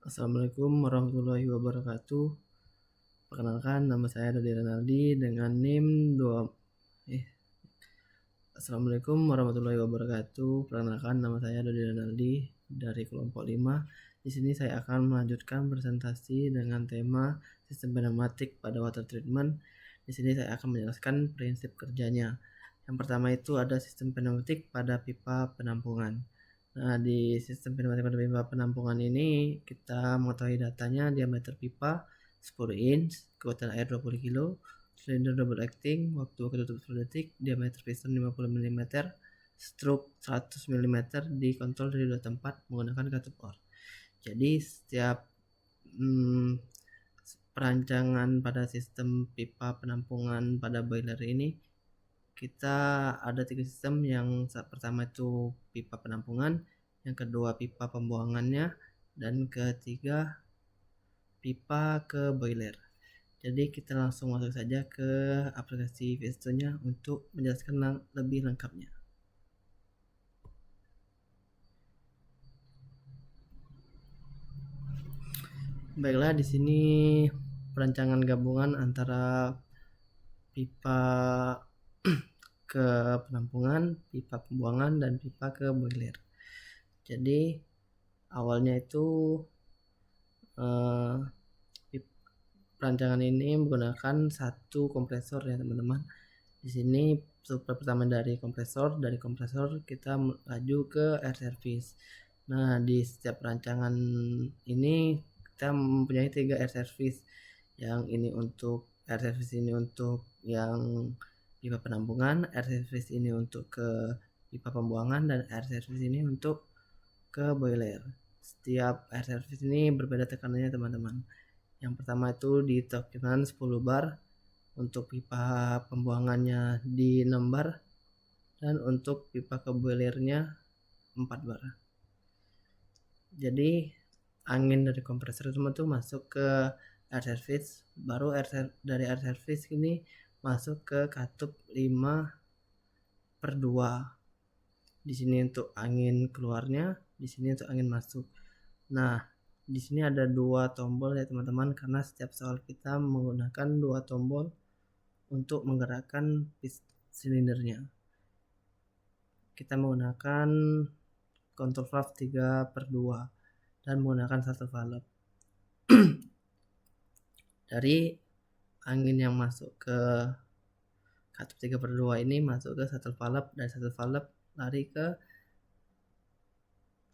Assalamualaikum warahmatullahi wabarakatuh. Perkenalkan, nama saya Dodi Renaldi dengan NIM 2 Assalamualaikum warahmatullahi wabarakatuh. Perkenalkan, nama saya Dodi Renaldi dari kelompok 5. Di sini saya akan melanjutkan presentasi dengan tema sistem pneumatik pada water treatment. Di sini saya akan menjelaskan prinsip kerjanya. Yang pertama itu ada sistem pneumatik pada pipa penampungan. Nah, di sistem pneumatik pada pipa penampungan ini kita mengetahui datanya, diameter pipa 10 inch, kekuatan air 20 kg, silinder double acting, waktu tutup 10 detik, diameter piston 50 mm, stroke 100 mm, dikontrol dari dua tempat menggunakan katup or. Jadi setiap perancangan pada sistem pipa penampungan pada boiler ini kita ada 3 sistem. Yang pertama itu pipa penampungan, yang kedua pipa pembuangannya, dan ketiga pipa ke boiler. Jadi kita langsung masuk saja ke aplikasi VS2-nya untuk menjelaskan lebih lengkapnya. Baiklah, di sini perancangan gabungan antara pipa ke penampungan, pipa pembuangan, dan pipa ke boiler. Jadi awalnya itu perancangan ini menggunakan satu kompresor ya teman-teman. Di sini pertama dari kompresor kita laju ke air service. Nah, di setiap perancangan ini kita mempunyai 3 air service. Yang ini untuk air service ini untuk yang pipa penampungan, air service ini untuk ke pipa pembuangan, dan air service ini untuk ke boiler. Setiap air service ini berbeda tekanannya teman-teman. Yang pertama itu di tekanan 10 bar, untuk pipa pembuangannya di 6 bar, dan untuk pipa ke boilernya 4 bar. Jadi angin dari kompresor itu masuk ke air service, baru dari air service ini masuk ke katup 5/2. Di sini untuk angin keluarnya, di sini untuk angin masuk. Nah, di sini ada 2 tombol ya teman-teman, karena setiap soal kita menggunakan 2 tombol untuk menggerakkan silindernya. Kita menggunakan control valve 3/2 dan menggunakan satu valve. Dari angin yang masuk ke katup 3/2 ini masuk ke satu valve, dan satu valve lari ke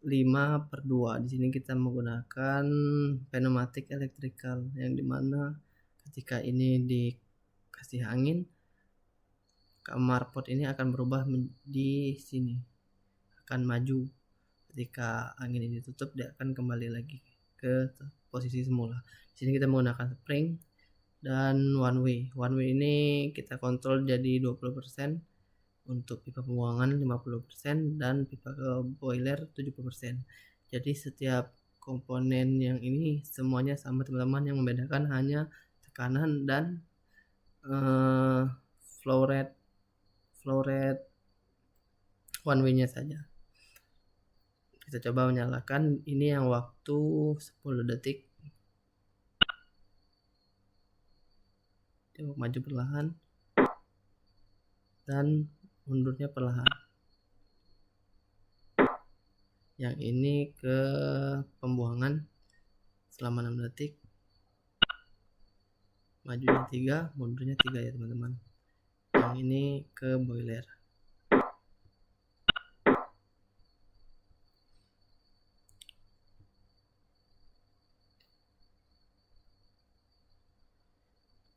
5/2. Di sini kita menggunakan pneumatik electrical, yang dimana ketika ini dikasih angin, kamar pot ini akan berubah di sini, akan maju. Ketika angin ini tutup, dia akan kembali lagi ke posisi semula. Di sini kita menggunakan spring dan one way. One way ini kita kontrol jadi 20%, untuk pipa pembuangan 50%, dan pipa ke boiler 70%. Jadi setiap komponen yang ini semuanya sama teman-teman, yang membedakan hanya tekanan dan flow rate one way nya saja. Kita coba menyalakan ini yang waktu 10 detik. Dia maju perlahan dan mundurnya perlahan. Yang ini ke pembuangan selama 6 detik. Majunya 3, mundurnya 3 ya teman-teman. Yang ini ke boiler.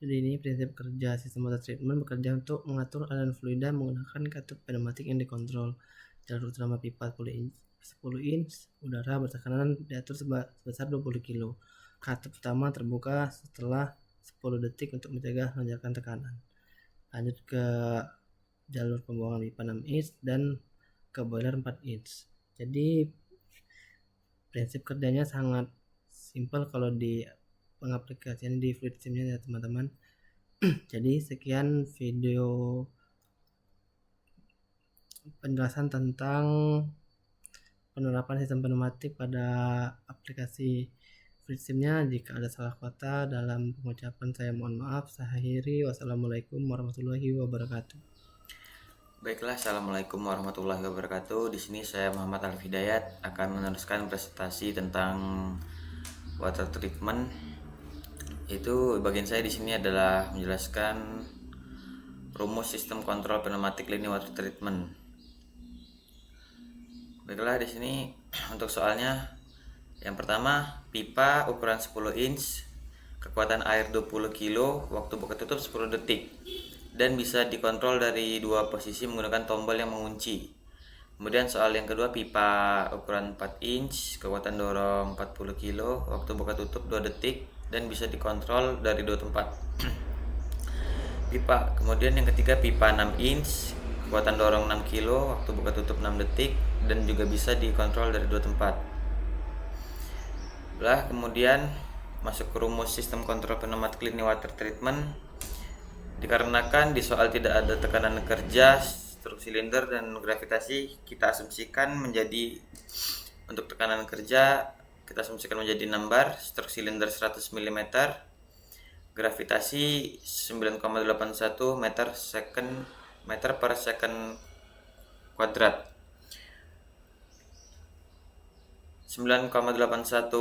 Jadi ini prinsip kerja sistem water treatment, bekerja untuk mengatur aliran fluida menggunakan katup pneumatik yang dikontrol. Jalur utama pipa 10 inch, udara bertekanan diatur sebesar 20 kg. Katup utama terbuka setelah 10 detik untuk mencegah lonjakan tekanan. Lanjut ke jalur pembuangan pipa 6 inch dan ke boiler 4 inch. Jadi prinsip kerjanya sangat simpel kalau di pengaplikasian di fluid simnya ya teman-teman. Jadi sekian video penjelasan tentang penerapan sistem pneumatik pada aplikasi prinsipnya jika ada salah kata dalam pengucapan saya mohon maaf. Saya akhiri. Wassalamualaikum warahmatullahi wabarakatuh. Baiklah, assalamualaikum warahmatullahi wabarakatuh. Di sini saya Muhammad Alif Hidayat akan meneruskan presentasi tentang water treatment. Itu bagian saya di sini adalah menjelaskan rumus sistem kontrol pneumatik linear water treatment. Baiklah, di sini untuk soalnya yang pertama, pipa ukuran 10 inch, kekuatan air 20 kilo, waktu buka tutup 10 detik, dan bisa dikontrol dari dua posisi menggunakan tombol yang mengunci. Kemudian soal yang kedua, pipa ukuran 4 inch, kekuatan dorong 40 kilo, waktu buka tutup 2 detik, dan bisa dikontrol dari dua tempat. Pipa. Kemudian yang ketiga, pipa 6 inch, kekuatan dorong 6 kilo, waktu buka tutup 6 detik, dan juga bisa dikontrol dari dua tempat. Kemudian masuk ke rumus sistem kontrol pneumatik linear water treatment. Dikarenakan di soal tidak ada tekanan kerja, struk silinder dan gravitasi, kita asumsikan menjadi untuk tekanan kerja kita asumsikan menjadi 6 bar, struk silinder 100 mm, gravitasi 9,81 meter per second kuadrat. 9,81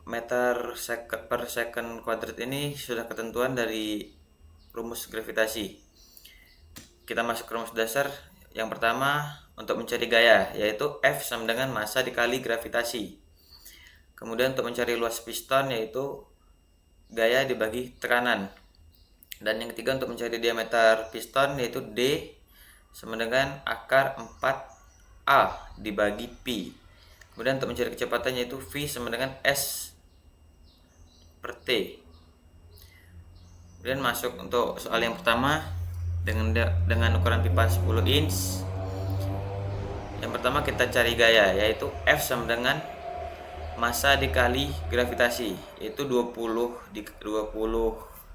meter per second kuadrat ini sudah ketentuan dari rumus gravitasi. Kita masuk ke rumus dasar. Yang pertama, untuk mencari gaya, yaitu F sama dengan massa dikali gravitasi. Kemudian untuk mencari luas piston, yaitu gaya dibagi tekanan. Dan yang ketiga, untuk mencari diameter piston, yaitu D sama dengan akar 4A dibagi Pi. Kemudian untuk mencari kecepatan, yaitu V sama dengan S per T. Kemudian masuk untuk soal yang pertama dengan ukuran pipa 10 inch. Yang pertama kita cari gaya, yaitu F sama dengan massa dikali gravitasi, yaitu 20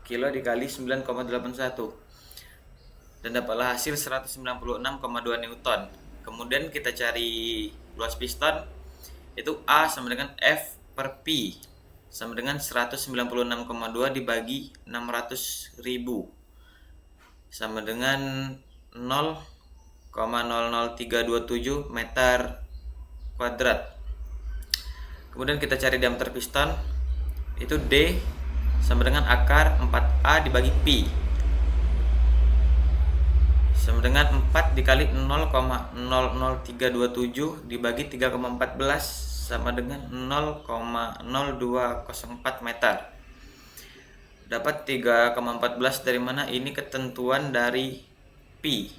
kilo dikali 9,81, dan dapatlah hasil 196,2 Newton. Kemudian kita cari luas piston, itu A sama dengan F per Pi sama dengan 196,2 dibagi 600.000 sama dengan 0,00327 meter kuadrat. Kemudian kita cari diameter piston, itu D sama dengan akar 4A dibagi Pi sama dengan 4 dikali 0,00327 dibagi 3,14 sama dengan 0,0204 meter. Dapat 3,14 dari mana? Ini ketentuan dari Pi.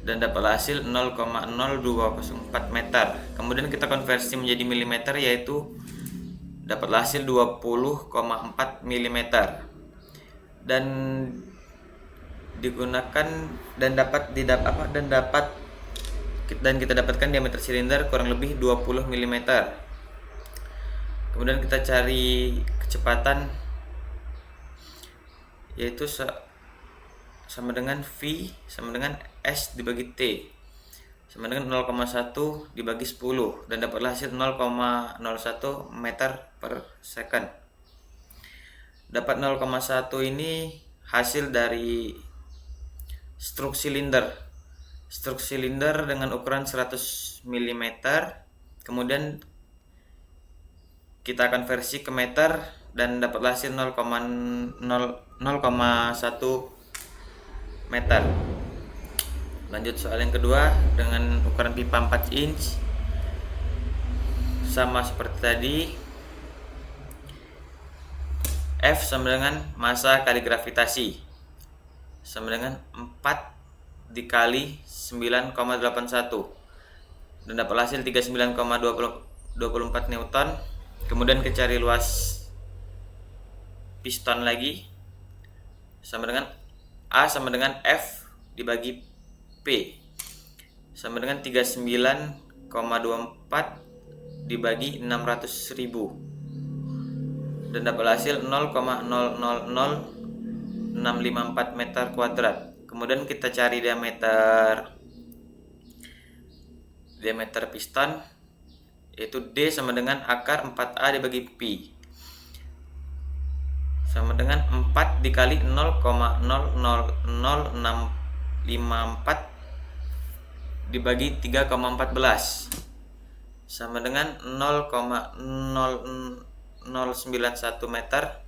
Dan dapatlah hasil 0,0204 meter. Kemudian kita konversi menjadi milimeter, yaitu dapatlah hasil 20,4 mm. Dan digunakan dan kita dapatkan diameter silinder kurang lebih 20 mm. Kemudian kita cari kecepatan, yaitu sama dengan V sama dengan S dibagi T sama dengan 0,1 dibagi 10, dan dapatlah hasil 0,01 meter per second. Dapat 0,1 ini hasil dari struk silinder dengan ukuran 100 mm. Kemudian kita konversi ke meter dan dapatlah hasil 0,1 meter. Lanjut soal yang kedua dengan ukuran pipa 4 inch. Sama seperti tadi, F sama dengan massa kali gravitasi sama dengan 4 dikali 9,81, dan dapat hasil 39,24 Newton. Kemudian kita cari luas piston lagi, sama dengan A sama dengan F dibagi P sama dengan 39,24 dibagi 600.000, dan dapat hasil 0,000654 meter kuadrat. Kemudian kita cari diameter piston, yaitu D sama dengan akar 4A dibagi Pi, sama dengan 4 dikali 0,0000654 dibagi 3,14 sama dengan 0,0091 meter.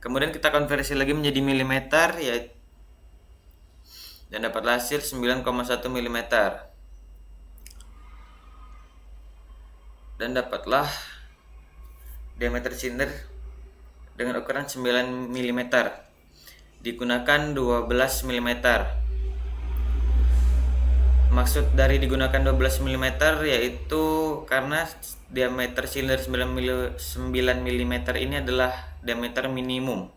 Kemudian kita konversi lagi menjadi milimeter, yaitu dan dapat hasil 9,1 mm. Dan dapatlah diameter silinder dengan ukuran 9 mm. Digunakan 12 mm. Maksud dari digunakan 12 mm yaitu karena diameter silinder 9 mm ini adalah diameter minimum.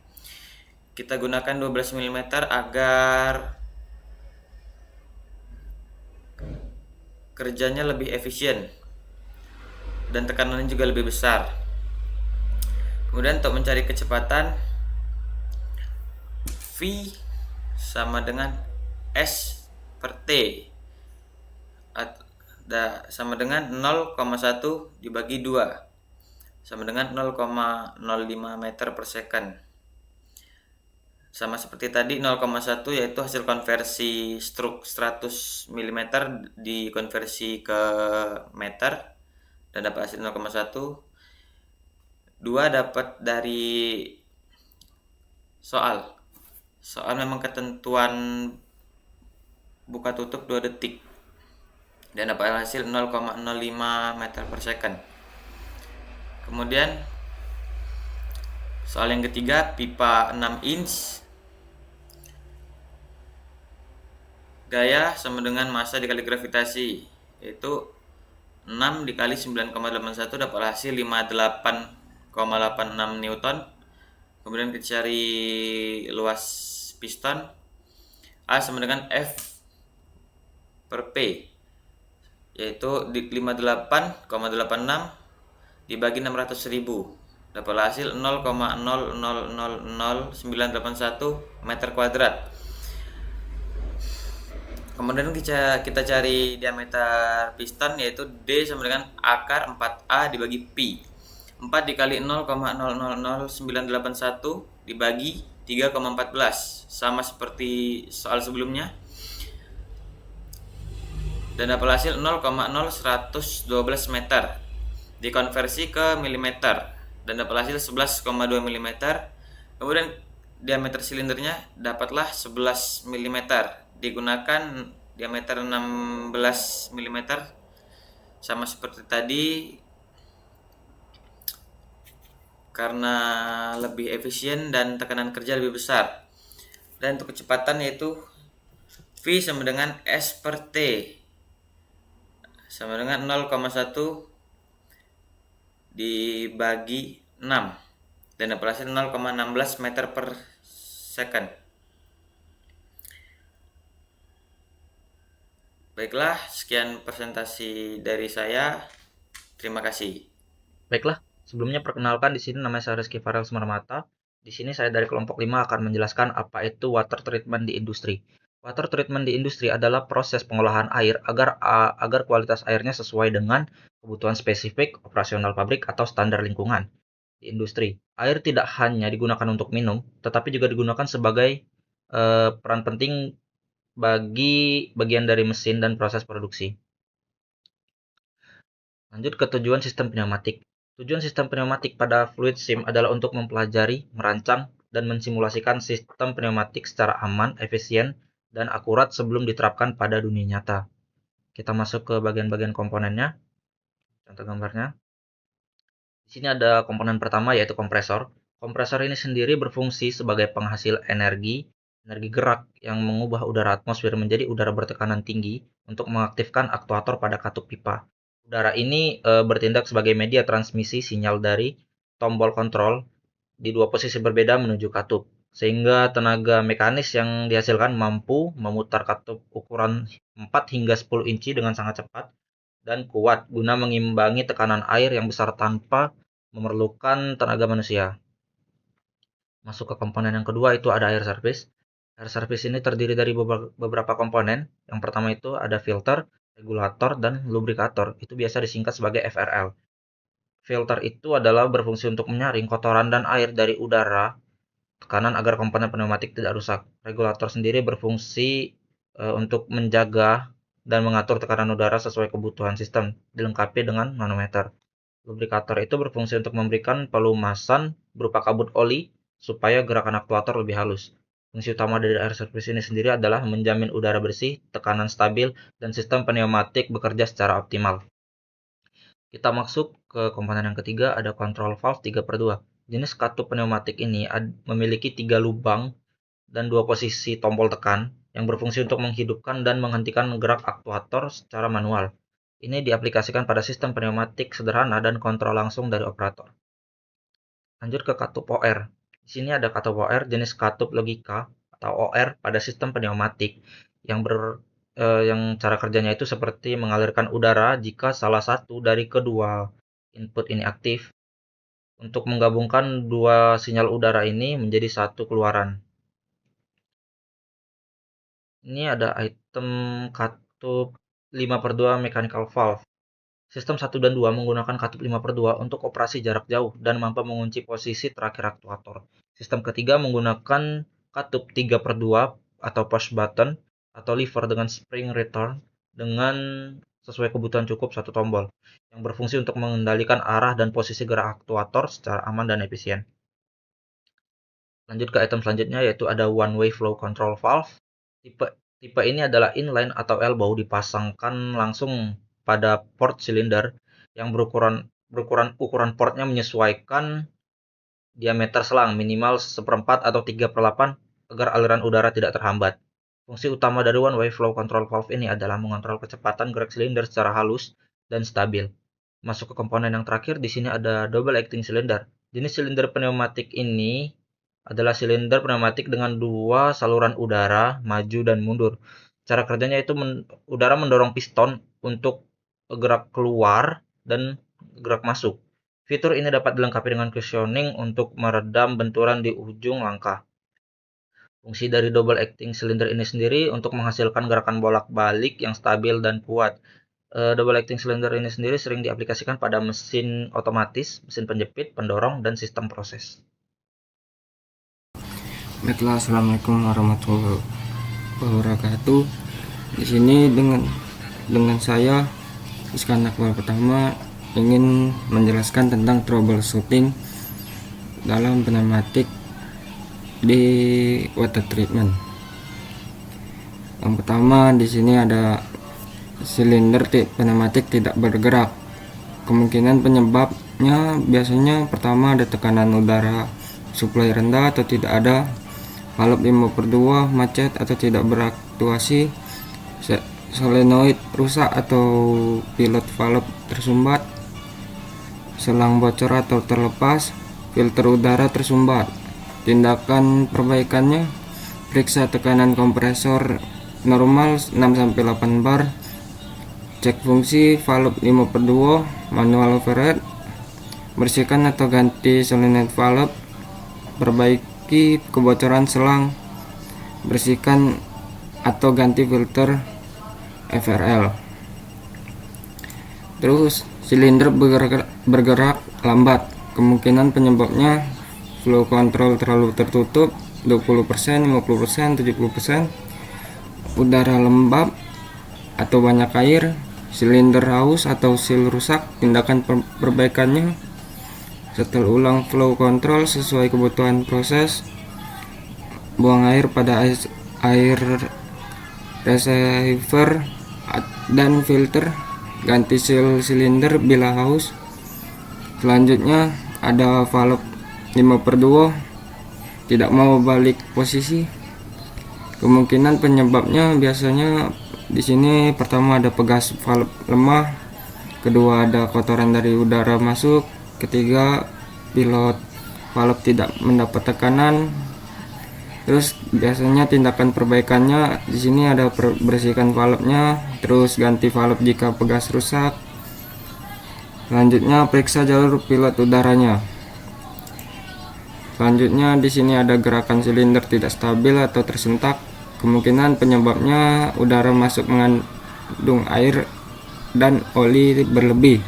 Kita gunakan 12 mm agar kerjanya lebih efisien dan tekanannya juga lebih besar. Kemudian untuk mencari kecepatan, V sama dengan S per T sama dengan 0,1 dibagi 2 sama dengan 0,05 meter per second. Sama seperti tadi, 0,1 yaitu hasil konversi struk 100 mm dikonversi ke meter dan dapat hasil 0,1. 2 dapat dari soal memang ketentuan buka tutup 2 detik dan dapat hasil 0,05 meter per second. Kemudian soal yang ketiga, pipa 6 inch, gaya sama dengan massa dikali gravitasi, yaitu 6 dikali 9,81 dapat hasil 58,86 Newton. Kemudian kita cari luas piston, A sama dengan F per P, yaitu 58,86 dibagi 600.000 dapat hasil 0,000981 meter kuadrat. Kemudian kita cari diameter piston, yaitu D sama dengan akar 4A dibagi Pi. 4 dikali 0,000981 dibagi 3,14 sama seperti soal sebelumnya. Dan dapat hasil 0,0112 meter. Dikonversi ke milimeter dan dapat hasil 11,2 mm. Kemudian diameter silindernya dapatlah 11 mm. Digunakan diameter 16 mm sama seperti tadi karena lebih efisien dan tekanan kerja lebih besar. Dan untuk kecepatan yaitu V sama dengan S per T sama dengan 0,1 dibagi 6 dan dapat hasil 0,16 meter per second. Baiklah, sekian presentasi dari saya. Terima kasih. Baiklah, sebelumnya perkenalkan, di sini namanya saya Rizky Farel Sumarmata. Di sini saya dari kelompok 5 akan menjelaskan apa itu water treatment di industri. Water treatment di industri adalah proses pengolahan air agar kualitas airnya sesuai dengan kebutuhan spesifik operasional pabrik atau standar lingkungan. Di industri, air tidak hanya digunakan untuk minum, tetapi juga digunakan sebagai peran penting bagi bagian dari mesin dan proses produksi. Lanjut ke tujuan sistem pneumatik. Tujuan sistem pneumatik pada fluid sim adalah untuk mempelajari, merancang, dan mensimulasikan sistem pneumatik secara aman, efisien, dan akurat sebelum diterapkan pada dunia nyata. Kita masuk ke bagian-bagian komponennya. Contoh gambarnya. Di sini ada komponen pertama, yaitu kompresor. Kompresor ini sendiri berfungsi sebagai penghasil energi gerak yang mengubah udara atmosfer menjadi udara bertekanan tinggi untuk mengaktifkan aktuator pada katup pipa. Udara ini bertindak sebagai media transmisi sinyal dari tombol kontrol di dua posisi berbeda menuju katup, sehingga tenaga mekanis yang dihasilkan mampu memutar katup ukuran 4 hingga 10 inci dengan sangat cepat dan kuat guna mengimbangi tekanan air yang besar tanpa memerlukan tenaga manusia. Masuk ke komponen yang kedua, itu ada air service. Air service ini terdiri dari beberapa komponen. Yang pertama itu ada filter. regulator, dan lubrikator. Itu biasa disingkat sebagai FRL. Filter itu adalah berfungsi untuk menyaring kotoran dan air dari udara tekanan agar komponen pneumatik tidak rusak. Regulator sendiri berfungsi untuk menjaga dan mengatur tekanan udara sesuai kebutuhan sistem, dilengkapi dengan manometer. Lubrikator itu berfungsi untuk memberikan pelumasan berupa kabut oli supaya gerakan aktuator lebih halus. Fungsi utama dari air service ini sendiri adalah menjamin udara bersih, tekanan stabil, dan sistem pneumatik bekerja secara optimal. Kita masuk ke komponen yang ketiga, ada control valve 3/2. Jenis katup pneumatik ini memiliki 3 lubang dan 2 posisi tombol tekan yang berfungsi untuk menghidupkan dan menghentikan gerak aktuator secara manual. Ini diaplikasikan pada sistem pneumatik sederhana dan kontrol langsung dari operator. Lanjut ke katup OR. Di sini ada katup OR jenis katup logika atau OR pada sistem pneumatik yang cara kerjanya itu seperti mengalirkan udara jika salah satu dari kedua input ini aktif untuk menggabungkan dua sinyal udara ini menjadi satu keluaran. Ini ada item katup 5/2 mechanical valve. Sistem 1 dan 2 menggunakan katup 5/2 untuk operasi jarak jauh dan mampu mengunci posisi terakhir aktuator. Sistem ketiga menggunakan katup 3/2 atau push button atau lever dengan spring return dengan sesuai kebutuhan cukup satu tombol yang berfungsi untuk mengendalikan arah dan posisi gerak aktuator secara aman dan efisien. Lanjut ke item selanjutnya yaitu ada one way flow control valve. Tipe ini adalah inline atau elbow dipasangkan langsung pada port silinder yang ukuran portnya menyesuaikan diameter selang minimal 1/4 atau 3/8 agar aliran udara tidak terhambat. Fungsi utama dari one way flow control valve ini adalah mengontrol kecepatan gerak silinder secara halus dan stabil. Masuk ke komponen yang terakhir, di sini ada double acting cylinder. Jenis silinder pneumatik ini adalah silinder pneumatik dengan 2 saluran udara maju dan mundur. Cara kerjanya itu udara mendorong piston untuk gerak keluar dan gerak masuk. Fitur ini dapat dilengkapi dengan cushioning untuk meredam benturan di ujung langkah. Fungsi dari double acting cylinder ini sendiri untuk menghasilkan gerakan bolak-balik yang stabil dan kuat. Double acting cylinder ini sendiri sering diaplikasikan pada mesin otomatis, mesin penjepit, pendorong, dan sistem proses. Baiklah, assalamualaikum warahmatullahi wabarakatuh. Di sini dengan saya Iskan Akbar pertama ingin menjelaskan tentang troubleshooting dalam pneumatik di water treatment. Yang pertama, di sini ada silinder pneumatik tidak bergerak. Kemungkinan penyebabnya biasanya pertama ada tekanan udara suplai rendah atau tidak ada, valve 5/2 macet atau tidak beraktuasi, solenoid rusak atau pilot valve tersumbat, selang bocor atau terlepas, filter udara tersumbat. Tindakan perbaikannya, periksa tekanan kompresor normal 6-8 bar, cek fungsi valve 5/2 manual override, bersihkan atau ganti solenoid valve, perbaiki kebocoran selang, bersihkan atau ganti filter FRL. Terus silinder bergerak lambat, kemungkinan penyebabnya flow control terlalu tertutup 20%, 50%, 70%, udara lembab atau banyak air, silinder haus atau seal rusak. Tindakan perbaikannya, setel ulang flow control sesuai kebutuhan proses, buang air pada air receiver dan filter, ganti seal silinder bila haus. Selanjutnya ada valve 5/2 tidak mau balik posisi. Kemungkinan penyebabnya biasanya di sini pertama ada pegas valve lemah, kedua ada kotoran dari udara masuk, ketiga pilot valve tidak mendapat tekanan. Terus biasanya tindakan perbaikannya di sini ada bersihkan valve-nya, terus ganti valve jika pegas rusak. Selanjutnya periksa jalur pilot udaranya. Selanjutnya di sini ada gerakan silinder tidak stabil atau tersentak. Kemungkinan penyebabnya udara masuk mengandung air dan oli berlebih.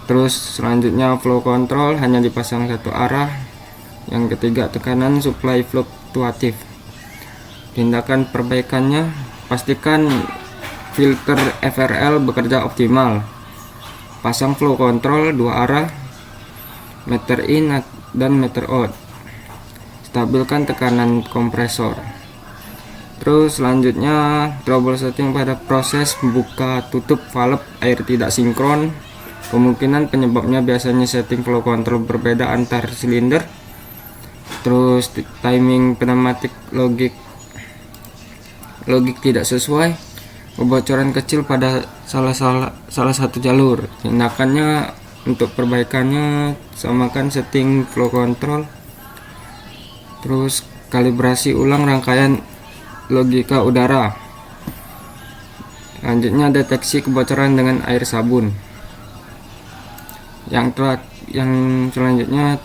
Terus selanjutnya flow control hanya dipasang satu arah. Yang ketiga, tekanan supply fluktuatif. Tindakan perbaikannya, pastikan filter FRL bekerja optimal. Pasang flow control dua arah, meter in dan meter out. Stabilkan tekanan kompresor. Terus selanjutnya troubleshooting pada proses buka tutup valve air tidak sinkron. Kemungkinan penyebabnya biasanya setting flow control berbeda antar silinder. Terus timing pneumatik logik tidak sesuai, kebocoran kecil pada salah satu jalur. Tindakannya untuk perbaikannya, samakan setting flow control, terus kalibrasi ulang rangkaian logika udara. Selanjutnya deteksi kebocoran dengan air sabun. Yang selanjutnya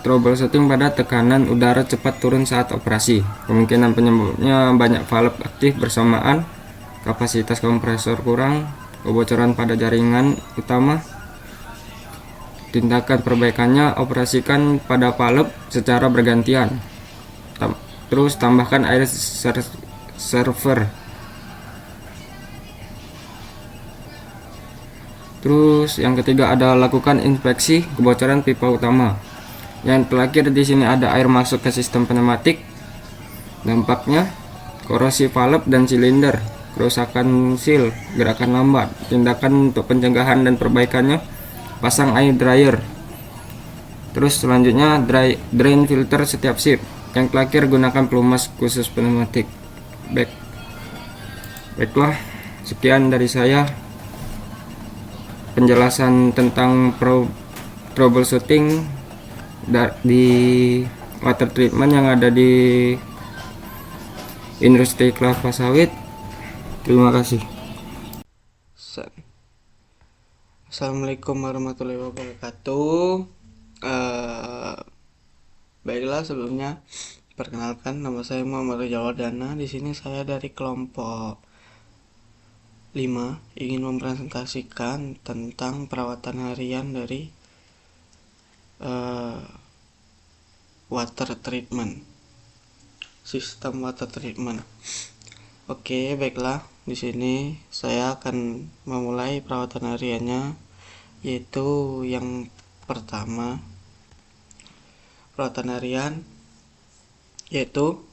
troubleshooting pada tekanan udara cepat turun saat operasi. Kemungkinan penyebabnya banyak valve aktif bersamaan, kapasitas kompresor kurang, kebocoran pada jaringan utama. Tindakan perbaikannya, operasikan pada valve secara bergantian. Terus tambahkan air server. Terus yang ketiga ada lakukan inspeksi kebocoran pipa utama. Yang terakhir di sini ada air masuk ke sistem pneumatik. Dampaknya korosi valve dan silinder, kerusakan seal, gerakan lambat. Tindakan untuk pencegahan dan perbaikannya, pasang air dryer. Terus selanjutnya drain filter setiap shift. Yang terakhir gunakan pelumas khusus pneumatik. Baiklah, sekian dari saya penjelasan tentang troubleshooting di water treatment yang ada di industri kelapa sawit. Terima kasih. Assalamualaikum warahmatullahi wabarakatuh. Baiklah, sebelumnya perkenalkan, nama saya Muhammad Rizal Wardana. Di sini saya dari kelompok 5 ingin mempresentasikan tentang perawatan harian dari water treatment, sistem water treatment. Oke, baiklah. Di sini saya akan memulai perawatan hariannya, yaitu yang pertama, perawatan harian yaitu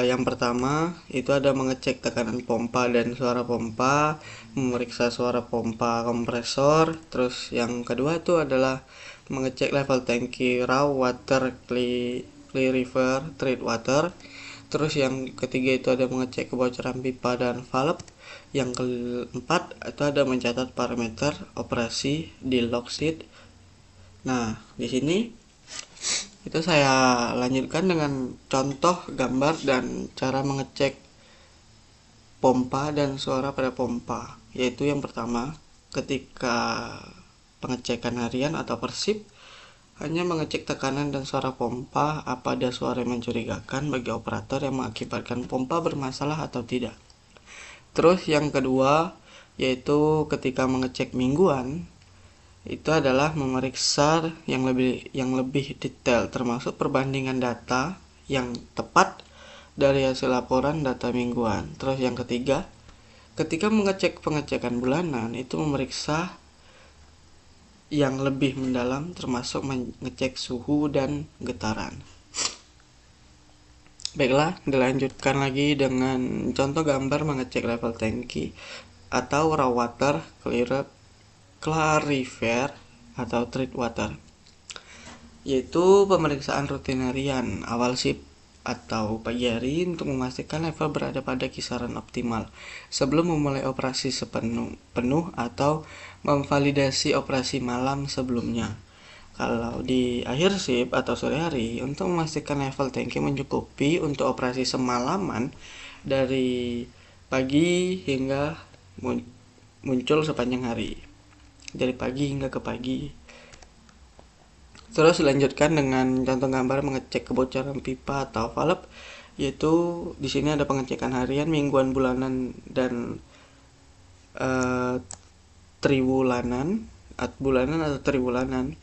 yang pertama itu ada mengecek tekanan pompa dan suara pompa, memeriksa suara pompa kompresor. Terus yang kedua itu adalah mengecek level tangki raw water, clarifier, treat water. Terus yang ketiga itu ada mengecek kebocoran pipa dan valve. Yang keempat itu ada mencatat parameter operasi di log sheet. Nah, di sini itu saya lanjutkan dengan contoh gambar dan cara mengecek pompa dan suara pada pompa. Yaitu yang pertama, ketika pengecekan harian atau per shift, hanya mengecek tekanan dan suara pompa, apa ada suara yang mencurigakan bagi operator yang mengakibatkan pompa bermasalah atau tidak. Terus yang kedua, yaitu ketika mengecek mingguan, itu adalah memeriksa yang lebih detail, termasuk perbandingan data yang tepat dari hasil laporan data mingguan. Terus yang ketiga, ketika mengecek pengecekan bulanan, itu memeriksa yang lebih mendalam, termasuk mengecek suhu dan getaran. Baiklah, dilanjutkan lagi dengan contoh gambar mengecek level tangki atau raw water, clarifier atau treat water, yaitu pemeriksaan rutin harian awal shift atau pagi hari untuk memastikan level berada pada kisaran optimal sebelum memulai operasi penuh atau memvalidasi operasi malam sebelumnya. Kalau di akhir shift atau sore hari, untuk memastikan level tangki mencukupi untuk operasi semalaman dari pagi hingga muncul sepanjang hari, dari pagi hingga ke pagi. Terus dilanjutkan dengan contoh gambar mengecek kebocoran pipa atau valve, yaitu di sini ada pengecekan harian, mingguan, bulanan, dan triwulanan atau triwulanan.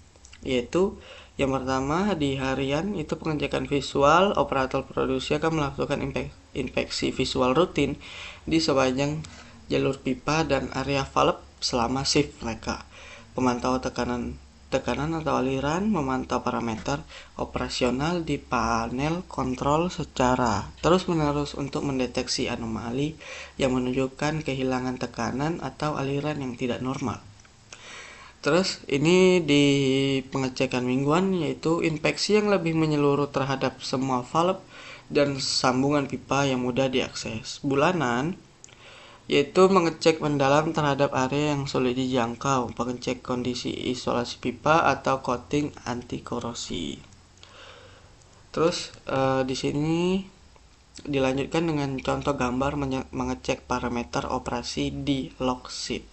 Yaitu yang pertama di harian itu pengecekan visual. Operator produksi akan melakukan inspeksi visual rutin di sepanjang jalur pipa dan area valve selama shift mereka. Pemantau tekanan atau aliran, memantau parameter operasional di panel kontrol secara terus-menerus untuk mendeteksi anomali yang menunjukkan kehilangan tekanan atau aliran yang tidak normal. Terus ini di pengecekan mingguan, yaitu inspeksi yang lebih menyeluruh terhadap semua valve dan sambungan pipa yang mudah diakses. Bulanan yaitu mengecek mendalam terhadap area yang sulit dijangkau, pengecek kondisi isolasi pipa atau coating anti korosi. Terus di sini dilanjutkan dengan contoh gambar mengecek parameter operasi di log sheet.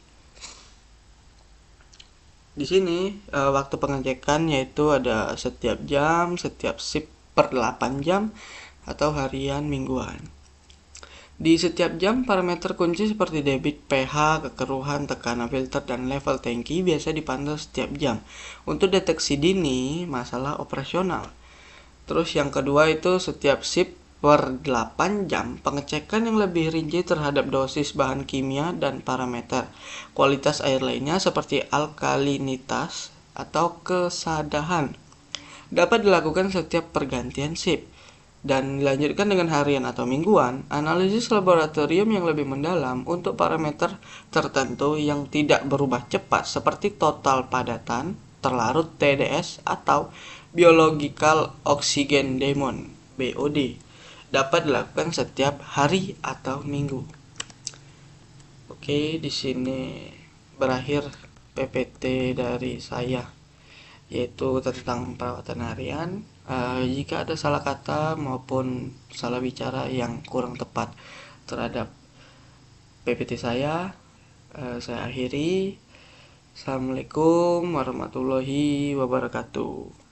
Di sini waktu pengecekan yaitu ada setiap jam, setiap shift per 8 jam atau harian, mingguan. Di setiap jam, parameter kunci seperti debit, pH, kekeruhan, tekanan filter, dan level tangki biasa dipantau setiap jam untuk deteksi dini masalah operasional. Terus yang kedua itu setiap shift per 8 jam, pengecekan yang lebih rinci terhadap dosis bahan kimia dan parameter kualitas air lainnya seperti alkalinitas atau kesadahan dapat dilakukan setiap pergantian shift. Dan dilanjutkan dengan harian atau mingguan, analisis laboratorium yang lebih mendalam untuk parameter tertentu yang tidak berubah cepat seperti total padatan terlarut TDS atau biological oxygen demand BOD dapat dilakukan setiap hari atau minggu. Oke, di sini berakhir PPT dari saya, yaitu tentang perawatan harian. Jika ada salah kata maupun salah bicara yang kurang tepat terhadap PPT saya akhiri. Assalamualaikum warahmatullahi wabarakatuh.